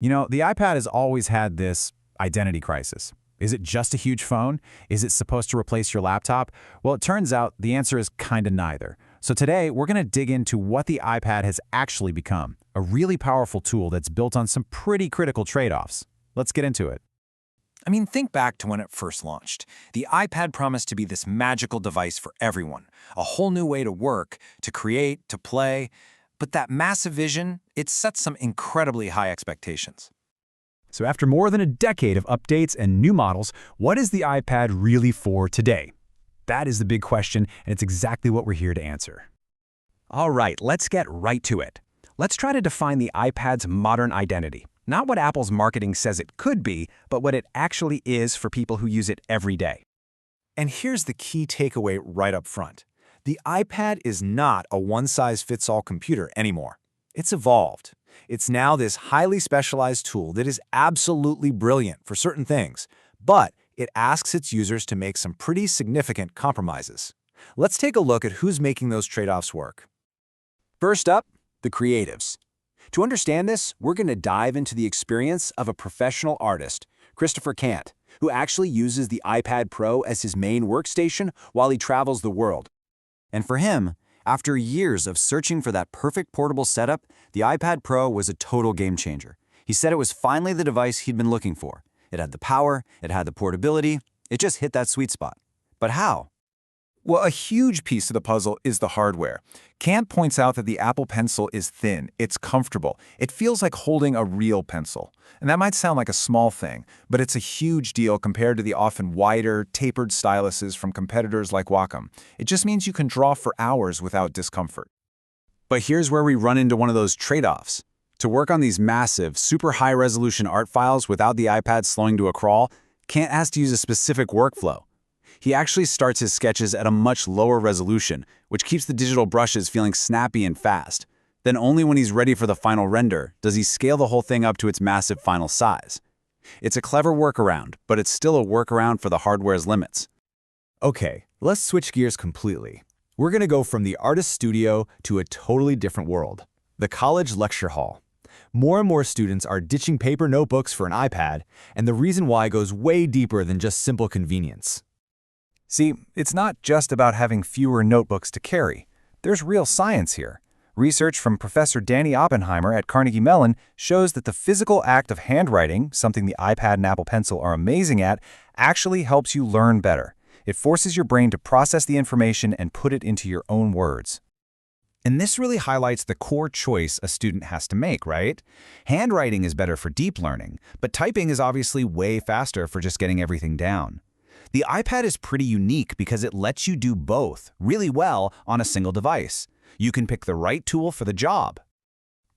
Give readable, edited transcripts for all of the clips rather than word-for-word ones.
The iPad has always had this identity crisis. Is it just a huge phone? Is it supposed to replace your laptop? Well, it turns out the answer is kind of neither. So today, we're going to dig into what the iPad has actually become, a really powerful tool that's built on some pretty critical trade-offs. Let's get into it. I mean, think back to when it first launched. The iPad promised to be this magical device for everyone, a whole new way to work, to create, to play. But that massive vision, it sets some incredibly high expectations. So after more than a decade of updates and new models, what is the iPad really for today? That is the big question, and it's exactly what we're here to answer. All right, let's get right to it. Let's try to define the iPad's modern identity. Not what Apple's marketing says it could be, but what it actually is for people who use it every day. And here's the key takeaway right up front. The iPad is not a one-size-fits-all computer anymore. It's evolved. It's now this highly specialized tool that is absolutely brilliant for certain things, but it asks its users to make some pretty significant compromises. Let's take a look at who's making those trade-offs work. First up, the creatives. To understand this, we're going to dive into the experience of a professional artist, Christopher Cant, who actually uses the iPad Pro as his main workstation while he travels the world. And for him, after years of searching for that perfect portable setup, the iPad Pro was a total game changer. He said it was finally the device he'd been looking for. It had the power, it had the portability, it just hit that sweet spot. But how? Well, a huge piece of the puzzle is the hardware. Kant points out that the Apple Pencil is thin, it's comfortable, it feels like holding a real pencil. And that might sound like a small thing, but it's a huge deal compared to the often wider, tapered styluses from competitors like Wacom. It just means you can draw for hours without discomfort. But here's where we run into one of those trade-offs. To work on these massive, super high-resolution art files without the iPad slowing to a crawl, Kant has to use a specific workflow. He actually starts his sketches at a much lower resolution, which keeps the digital brushes feeling snappy and fast. Then only when he's ready for the final render does he scale the whole thing up to its massive final size. It's a clever workaround, but it's still a workaround for the hardware's limits. Okay, let's switch gears completely. We're going to go from the artist studio to a totally different world, the college lecture hall. More and more students are ditching paper notebooks for an iPad, and the reason why goes way deeper than just simple convenience. See, it's not just about having fewer notebooks to carry. There's real science here. Research from Professor Danny Oppenheimer at Carnegie Mellon shows that the physical act of handwriting, something the iPad and Apple Pencil are amazing at, actually helps you learn better. It forces your brain to process the information and put it into your own words. And this really highlights the core choice a student has to make, right? Handwriting is better for deep learning, but typing is obviously way faster for just getting everything down. The iPad is pretty unique because it lets you do both really well on a single device. You can pick the right tool for the job.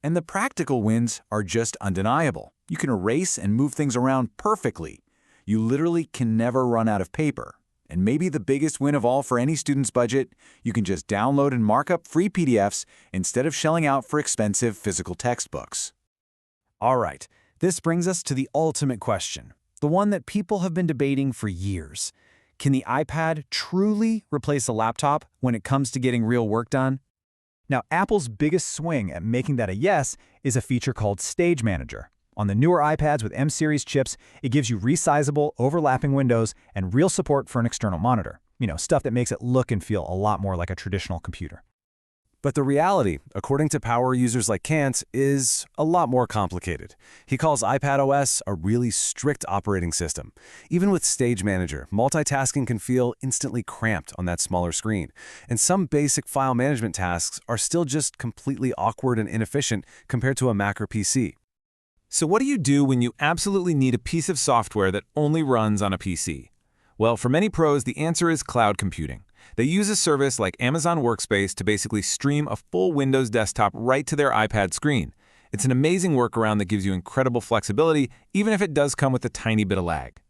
And the practical wins are just undeniable. You can erase and move things around perfectly. You literally can never run out of paper. And maybe the biggest win of all for any student's budget, you can just download and mark up free PDFs instead of shelling out for expensive physical textbooks. All right, this brings us to the ultimate question. The one that people have been debating for years. Can the iPad truly replace a laptop when it comes to getting real work done? Now, Apple's biggest swing at making that a yes is a feature called Stage Manager. On the newer iPads with M-series chips, it gives you resizable, overlapping windows and real support for an external monitor. Stuff that makes it look and feel a lot more like a traditional computer. But the reality, according to power users like Kant, is a lot more complicated. He calls iPadOS a really strict operating system. Even with Stage Manager, multitasking can feel instantly cramped on that smaller screen. And some basic file management tasks are still just completely awkward and inefficient compared to a Mac or PC. So what do you do when you absolutely need a piece of software that only runs on a PC? Well, for many pros, the answer is cloud computing. They use a service like Amazon Workspace to basically stream a full Windows desktop right to their iPad screen. It's an amazing workaround that gives you incredible flexibility, even if it does come with a tiny bit of lag.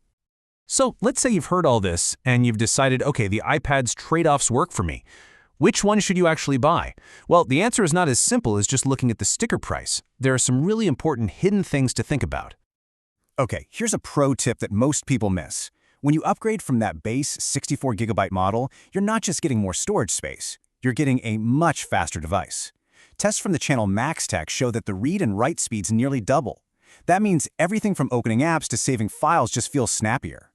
So let's say you've heard all this and you've decided, okay, the iPad's trade-offs work for me. Which one should you actually buy? Well, the answer is not as simple as just looking at the sticker price. There are some really important hidden things to think about. Okay, here's a pro tip that most people miss. When you upgrade from that base 64GB model, you're not just getting more storage space, you're getting a much faster device. Tests from the channel MaxTech show that the read and write speeds nearly double. That means everything from opening apps to saving files just feels snappier.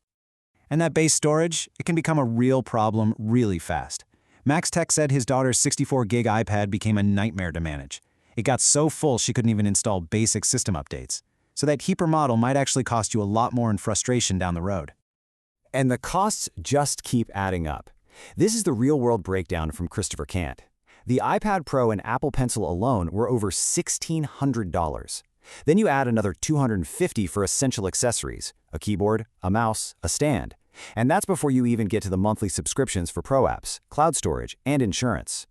And that base storage, it can become a real problem really fast. Max Tech said his daughter's 64-gig iPad became a nightmare to manage. It got so full she couldn't even install basic system updates. So that Heaper model might actually cost you a lot more in frustration down the road. And the costs just keep adding up. This is the real-world breakdown from Christopher Cant. The iPad Pro and Apple Pencil alone were over $1,600. Then you add another $250 for essential accessories, a keyboard, a mouse, a stand. And that's before you even get to the monthly subscriptions for Pro apps, cloud storage, and insurance.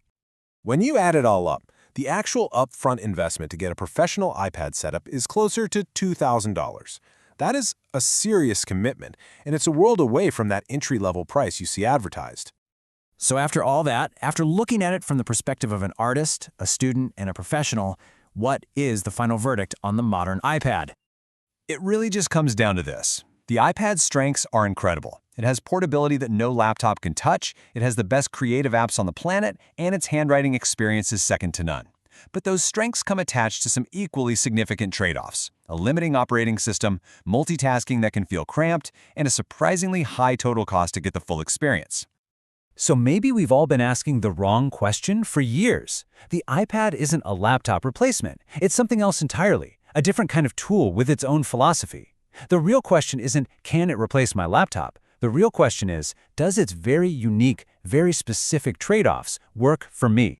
When you add it all up, the actual upfront investment to get a professional iPad setup is closer to $2,000. That is a serious commitment, and it's a world away from that entry-level price you see advertised. So after all that, after looking at it from the perspective of an artist, a student, and a professional, what is the final verdict on the modern iPad? It really just comes down to this. The iPad's strengths are incredible. It has portability that no laptop can touch, it has the best creative apps on the planet, and its handwriting experience is second to none. But those strengths come attached to some equally significant trade-offs: a limiting operating system, multitasking that can feel cramped, and a surprisingly high total cost to get the full experience. So maybe we've all been asking the wrong question for years. The iPad isn't a laptop replacement. It's something else entirely, a different kind of tool with its own philosophy. The real question isn't, can it replace my laptop? The real question is, does its very unique, very specific trade-offs work for me?